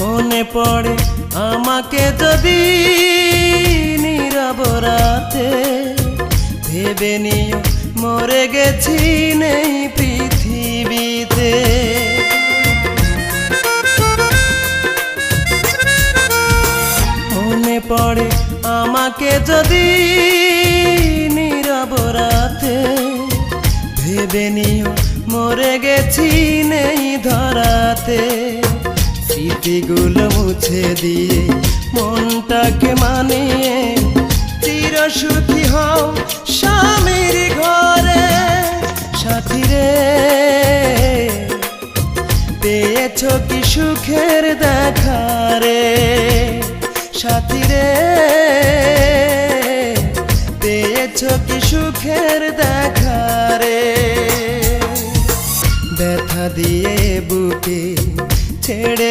মনে পড়ে আমাকে যদি নীরব রাতে, ভেবে নিও মরে গেছি নেই পৃথিবীতে। মনে পড়ে আমাকে যদি নীরব রাতে, ভেবে নিও মরে গেছি নেই ধরাতে। স্মৃতিগুলো মুছে দিয়ে মনটাকে মানিয়ে চির সুখী হও স্বামীর ঘরে। সাথী রে, পেয়েছ কি সুখের দেখা রে? সাথী রে, পেয়েছ কি সুখের দেখা রে? ব্যথা দিয়ে বুকে ছেড়ে